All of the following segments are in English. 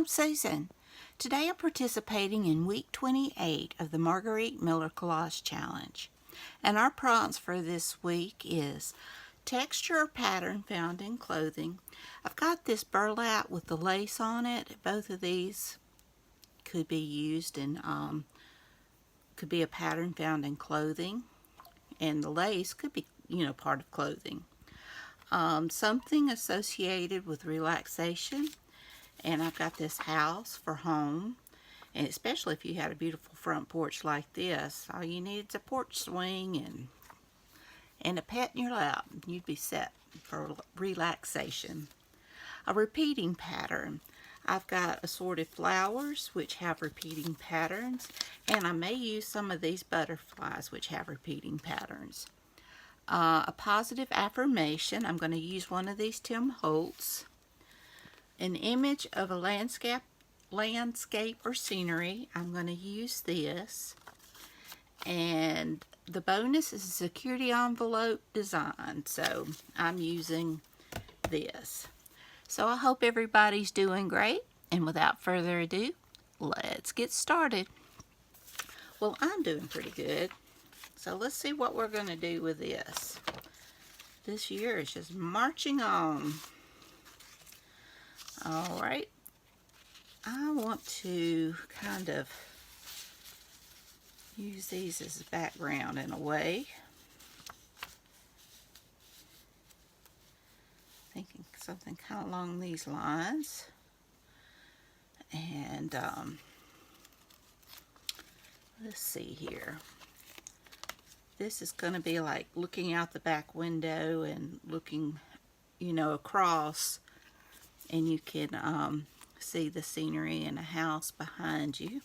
I'm Susan. Today I'm participating in week 28 of the Margarete Miller Collage Challenge. And our prompts for this week is texture or pattern found in clothing. I've got this burlap with the lace on it. Both of these could be used in, could be a pattern found in clothing. And the lace could be, part of clothing. Something associated with relaxation. And I've got this house for home, and especially if you had a beautiful front porch like this, all you need is a porch swing and a pet in your lap. You'd be set for relaxation. A repeating pattern. I've got assorted flowers which have repeating patterns, and I may use some of these butterflies which have repeating patterns. A positive affirmation. I'm going to use one of these Tim Holtz. An image of a landscape or scenery. I'm going to use this. And the bonus is a security envelope design. So I'm using this. So I hope everybody's doing great. And without further ado, let's get started. Well, I'm doing pretty good. So let's see what we're going to do with this. This year is just marching on. Alright, I want to kind of use these as a background in a way. Thinking something kind of along these lines. And let's see here. This is going to be like looking out the back window and looking, across. And you can see the scenery and a house behind you.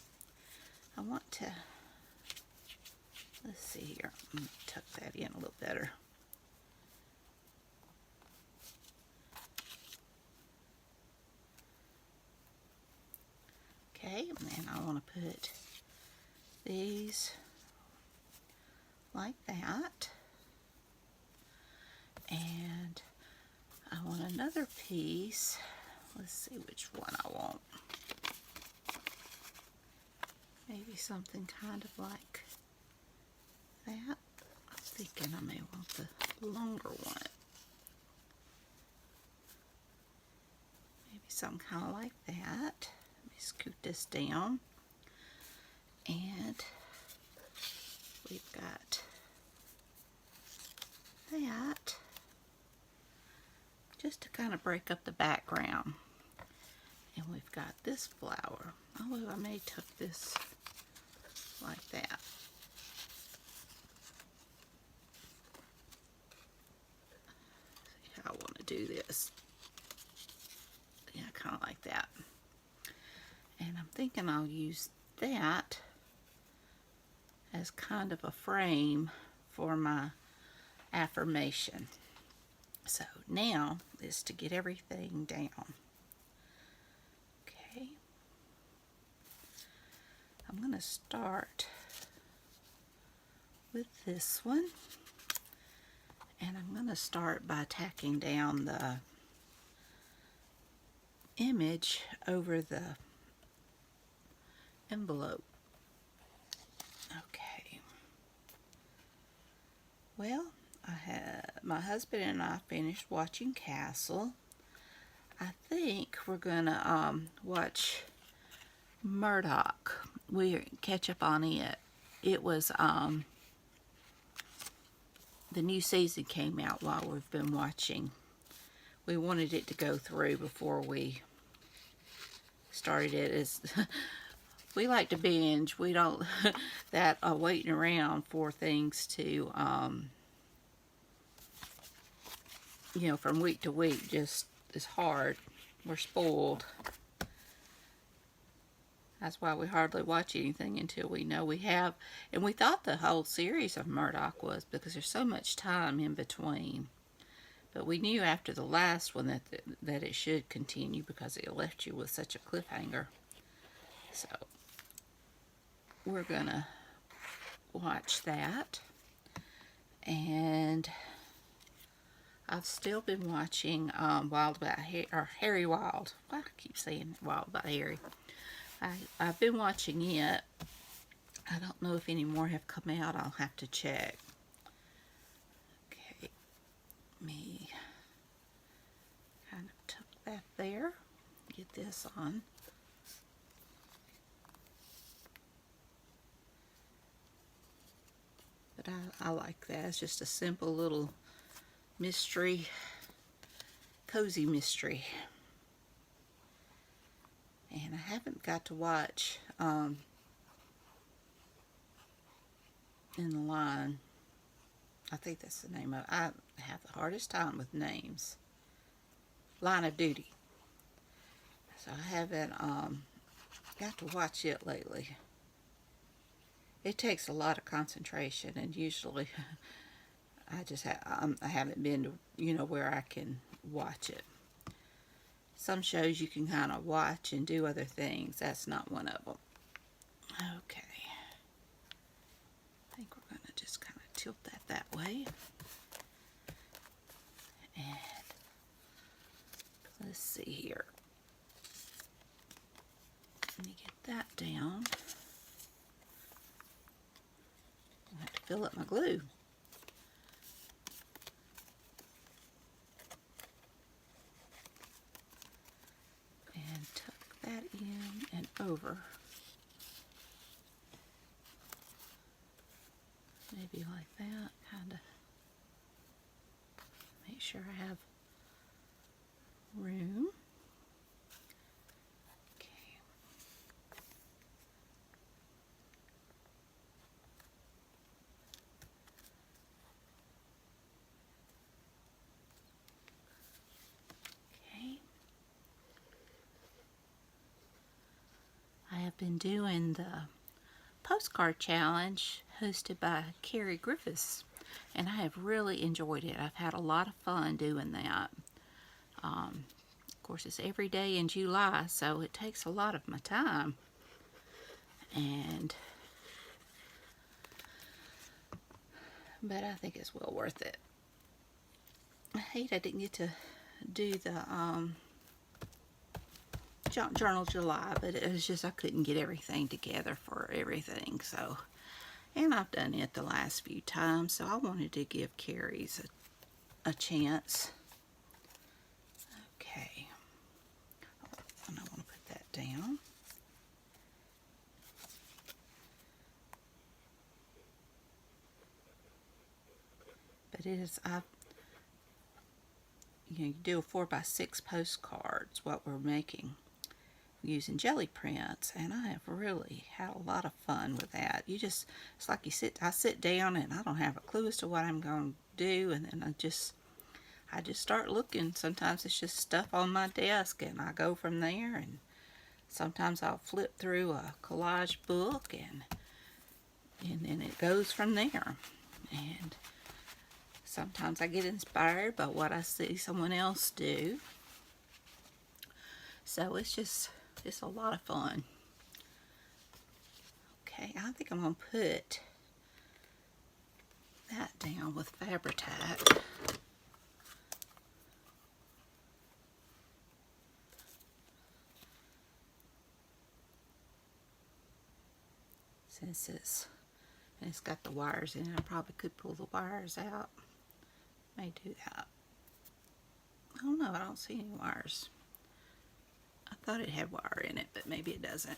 I want to, let's see here, I'm going to tuck that in a little better. Okay, and then I want to put these like that. And I want another piece. Let's see which one I want. Maybe something kind of like that. I'm thinking I may want the longer one. Maybe something kind of like that. Let me scoot this down. And we've got that. Just to kind of break up the background. And we've got this flower. Oh, I may tuck this like that. See how I want to do this. Yeah, kind of like that. And I'm thinking I'll use that as kind of a frame for my affirmation. So now is to get everything down. Okay. I'm going to start with this one. And I'm going to start by tacking down the image over the envelope. Okay. Well, my husband and I finished watching Castle. I think we're gonna watch Murdoch. We catch up on it. It was the new season came out while we've been watching. We wanted it to go through before we started it. As we like to binge. We don't that waiting around for things to from week to week just is hard. We're spoiled. That's why we hardly watch anything until we know we have. And we thought the whole series of Murdoch was, because there's so much time in between. But we knew after the last one that it should continue because it left you with such a cliffhanger. So we're gonna watch that. And I've still been watching Wild About Harry Wild. Why I keep saying Wild About Harry. I've been watching it. I don't know if any more have come out. I'll have to check. Okay, me kind of tuck that there. Get this on. But I like that. It's just a simple little mystery, cozy mystery. And I haven't got to watch In the Line. I think that's the name of it. I have the hardest time with names. Line of Duty. So I haven't got to watch it lately. It takes a lot of concentration, and usually I haven't been to, where I can watch it. Some shows you can kind of watch and do other things. That's not one of them. Okay. I think we're going to just kind of tilt that way. And let's see here. Let me get that down. I have to fill up my glue. And tuck that in and over. Maybe like that, kind of. Make sure I have room. I have been doing the postcard challenge hosted by Carrie Griffiths, and I have really enjoyed it. I've had a lot of fun doing that. Of course, it's every day in July, so it takes a lot of my time. But I think it's well worth it. I hate I didn't get to do the Journal July, but it was just I couldn't get everything together for everything. So, and I've done it the last few times, so I wanted to give Carrie's a chance. Okay, and I want to put that down. But it is, you do a 4x6 postcards, what we're making, using jelly prints, and I have really had a lot of fun with that. It's like I sit down and I don't have a clue as to what I'm going to do, and then I just start looking. Sometimes it's just stuff on my desk, and I go from there, and sometimes I'll flip through a collage book, and then it goes from there. And sometimes I get inspired by what I see someone else do. So it's a lot of fun. Okay, I think I'm going to put that down with Fabri-Tac. Since it's got the wires in it, I probably could pull the wires out. May do that. I don't know, I don't see any wires. I thought it had wire in it, but maybe it doesn't.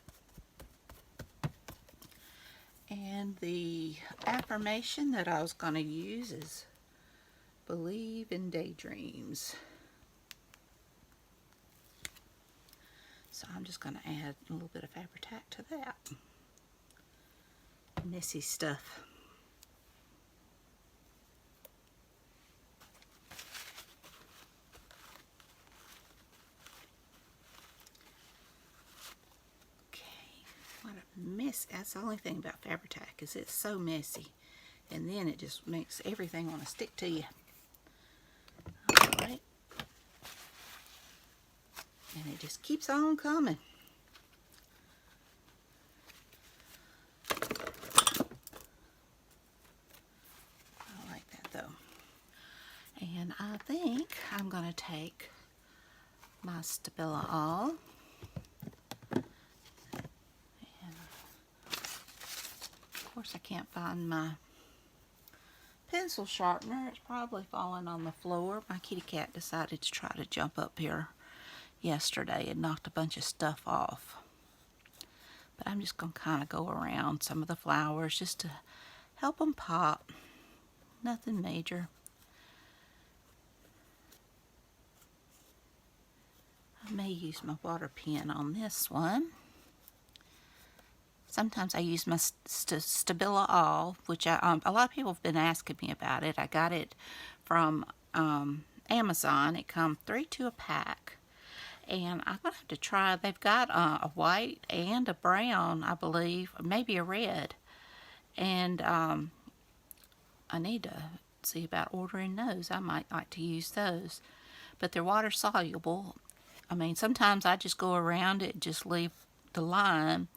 And the affirmation that I was going to use is believe in daydreams. So I'm just going to add a little bit of Fabri-Tac to that. Messy stuff. That's the only thing about Fabri-Tac, is it's so messy, and then it just makes everything want to stick to you. Alright, and it just keeps on coming. I like that though. And And I think I'm going to take my Stabilo. And of course I can't find my pencil sharpener. It's probably fallen on the floor. My kitty cat decided to try to jump up here yesterday and knocked a bunch of stuff off. But I'm just going to kind of go around some of the flowers just to help them pop. Nothing major. I may use my water pen on this one. Sometimes I use my Stabilo All, which a lot of people have been asking me about it. I got it from Amazon. It comes 3 to a pack. And I'm going to have to try. They've got a white and a brown, I believe, maybe a red. And I need to see about ordering those. I might like to use those. But they're water soluble. I mean, sometimes I just go around it, just leave the line,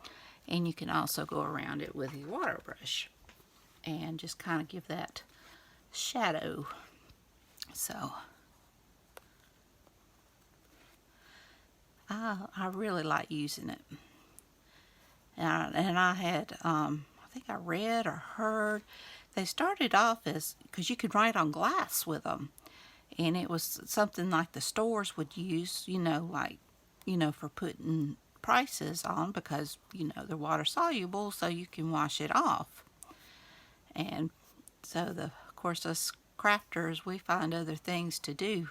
and you can also go around it with your water brush and just kind of give that shadow. So I really like using it. And I had, I think I read or heard, they started off as, because you could write on glass with them. And it was something like the stores would use, for putting prices on, because, they're water soluble, so you can wash it off. And so, of course, us crafters, we find other things to do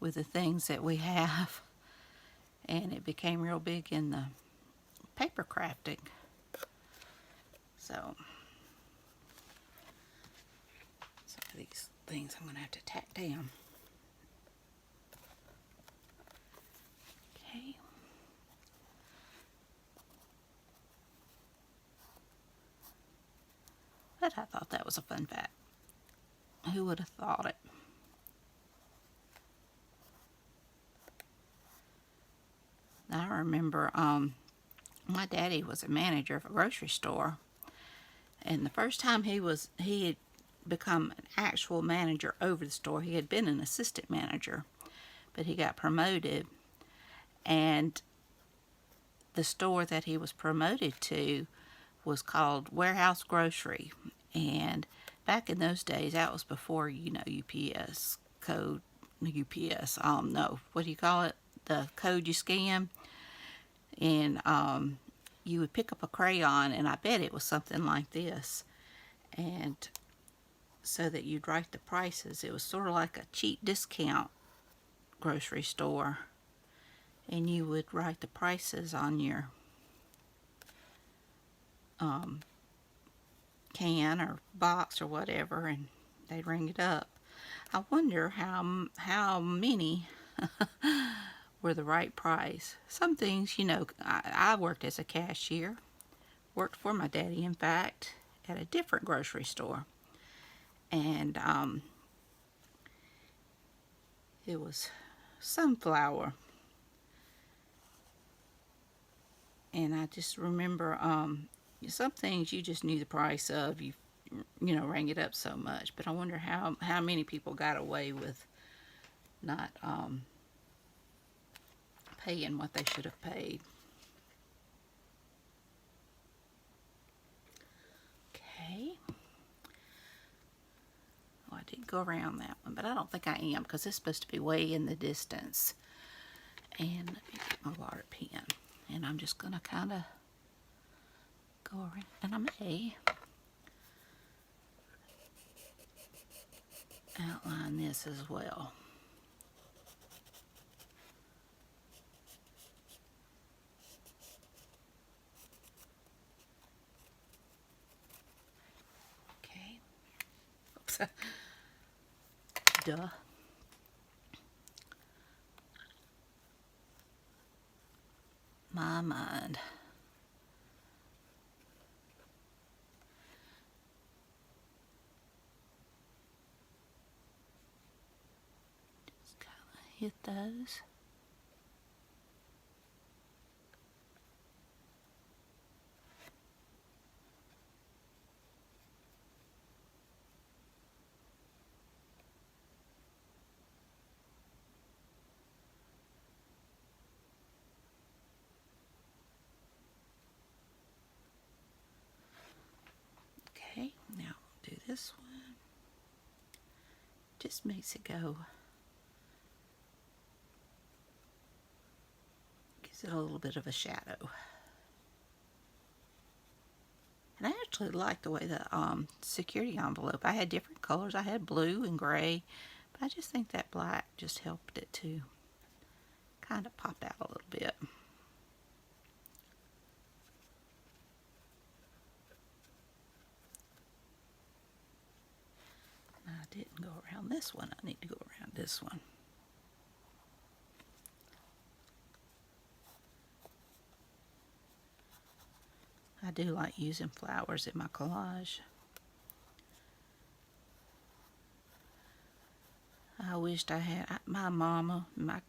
with the things that we have. And it became real big in the paper crafting. So, some of these things I'm going to have to tack down. Okay. But I thought that was a fun fact. Who would have thought it? I remember my daddy was a manager of a grocery store, and the first time he had become an actual manager over the store. He had been an assistant manager, but he got promoted, and the store that he was promoted to was called Warehouse Grocery. And back in those days, that was before, UPS code, no, what do you call it? The code you scan. And you would pick up a crayon, and I bet it was something like this. And so that you'd write the prices. It was sort of like a cheap discount grocery store. And you would write the prices on your can or box or whatever, and they'd ring it up. I wonder how many were the right price. Some things, I worked as a cashier. Worked for my daddy, in fact, at a different grocery store. And it was sunflower. And I just remember some things you just knew the price of. You rang it up so much. But I wonder how many people got away with not paying what they should have paid. Okay. Oh, I did go around that one, but I don't think I am, because it's supposed to be way in the distance. And let me get my water pen. And I'm just going to kind of go around. And I may outline this as well. Okay. Oops. Duh. My mind. Just kind of hit those. this one just makes it go, gives it a little bit of a shadow. And I actually like the way the security envelope, I had different colors. I had blue and gray, but I just think that black just helped it to kind of pop out a little bit. I didn't go around this one. I need to go around this one. I do like using flowers in my collage. I wished I had my mama,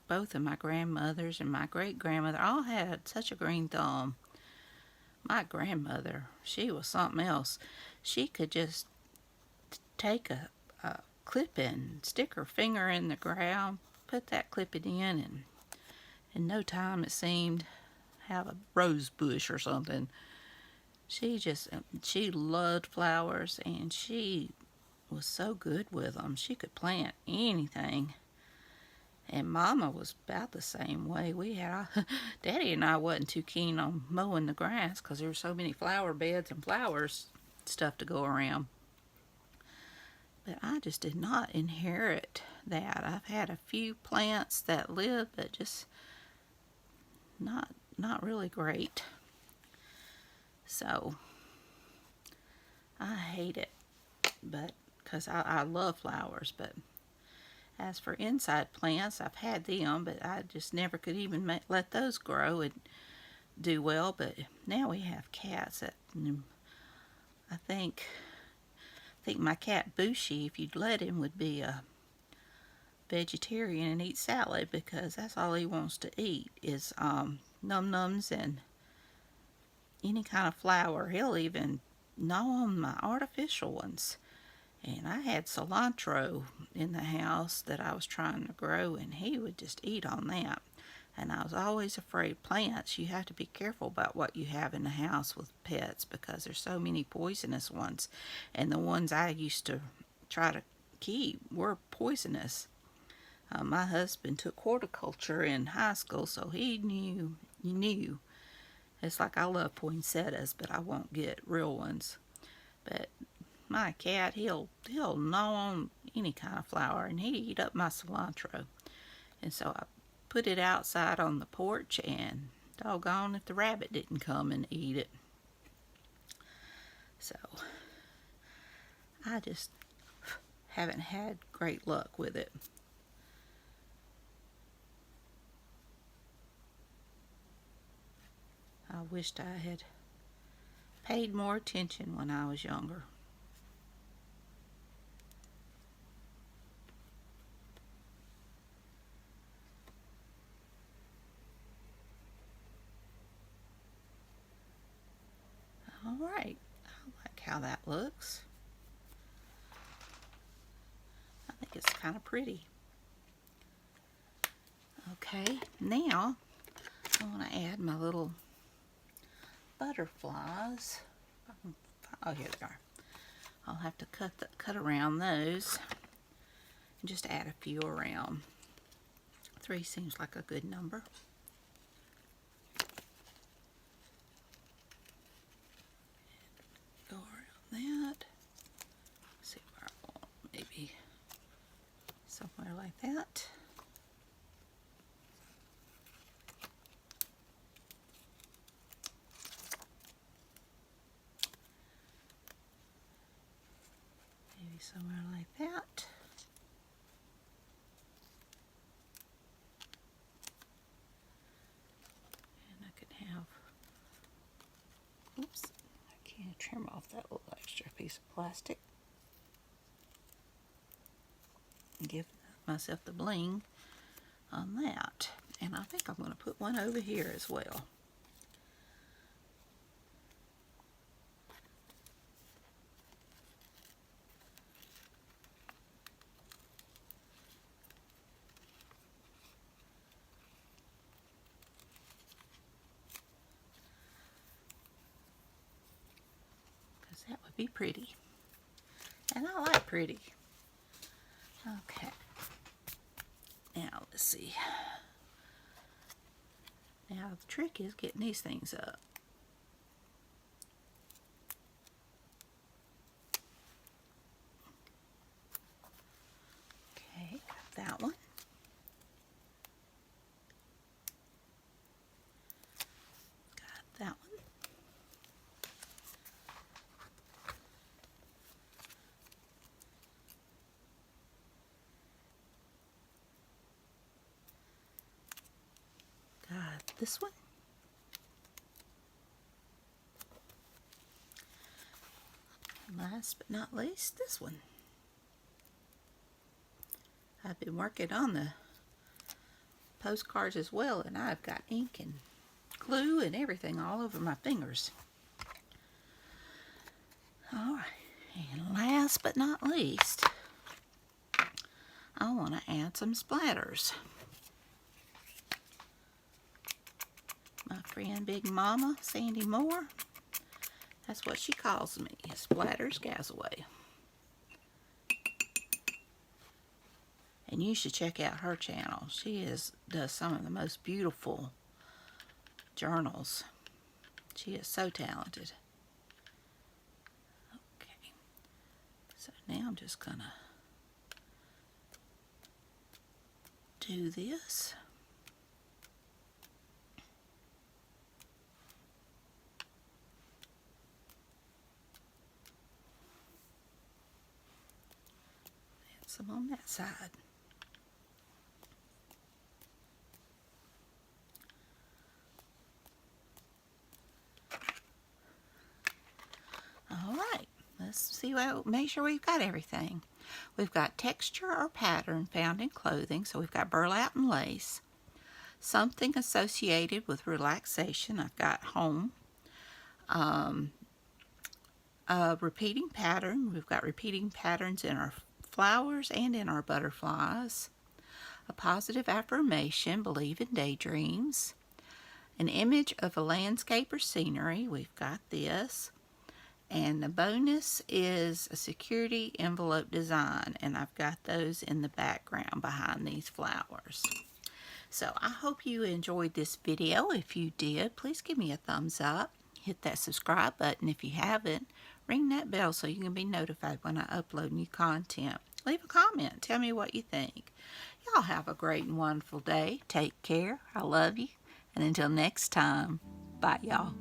both of my grandmothers and my great-grandmother all had such a green thumb. My grandmother, she was something else. She could just take a clip and stick her finger in the ground, put that clip in, and in no time it seemed have a rose bush or something. She loved flowers, and she was so good with them. She could plant anything. And Mama was about the same way. Daddy and I wasn't too keen on mowing the grass because there were so many flower beds and flowers stuff to go around. But I just did not inherit that. I've had a few plants that live, but just not really great. So I hate it, but because I love flowers. But as for inside plants, I've had them, but I just never could even let those grow and do well. But now we have cats that I think my cat Bushy, if you'd let him, would be a vegetarian and eat salad, because that's all he wants to eat is num-nums and any kind of flower. He'll even gnaw on my artificial ones. And I had cilantro in the house that I was trying to grow, and he would just eat on that. And I was always afraid, plants, you have to be careful about what you have in the house with pets, because there's so many poisonous ones. And the ones I used to try to keep were poisonous. My husband took horticulture in high school, so he knew. It's like I love poinsettias, but I won't get real ones. But my cat, he'll gnaw on any kind of flower, and he'd eat up my cilantro. And so I put it outside on the porch, and doggone if the rabbit didn't come and eat it. So I just haven't had great luck with it. I wished I had paid more attention when I was younger. Alright, I like how that looks. I think it's kind of pretty. Okay, now I want to add my little butterflies. Oh, here they are. I'll have to cut around those and just add a few around. 3 seems like a good number. Go around that. See where I want, maybe somewhere like that. Maybe somewhere like that. And I could have, oops, I can't trim off that little extra piece of plastic. And give myself the bling on that. And I think I'm going to put one over here as well. That would be pretty. pretty. Okay. Now, let's see. Now, the trick is getting these things up. Okay, got that one. Got that one. Got this one. Last but not least, this one. I've been working on the postcards as well, and I've got ink and glue and everything all over my fingers. Alright, and last but not least, I want to add some splatters. My friend Big Mama, Sandy Moore, that's what she calls me, Splatters Gazaway. And you should check out her channel. She does some of the most beautiful journals. She is so talented. Okay, so now I'm just gonna do this. And some on that side. Let's see, make sure we've got everything. We've got texture or pattern found in clothing, so we've got burlap and lace. Something associated with relaxation, I've got home. A repeating pattern, we've got repeating patterns in our flowers and in our butterflies. A positive affirmation, believe in daydreams. An image of a landscape or scenery, we've got this. And the bonus is a security envelope design, and I've got those in the background behind these flowers. So I hope you enjoyed this video. If you did, please give me a thumbs up. Hit that subscribe button if you haven't. Ring that bell so you can be notified when I upload new content. Leave a comment. Tell me what you think. Y'all have a great and wonderful day. Take care. I love you. And until next time, bye y'all.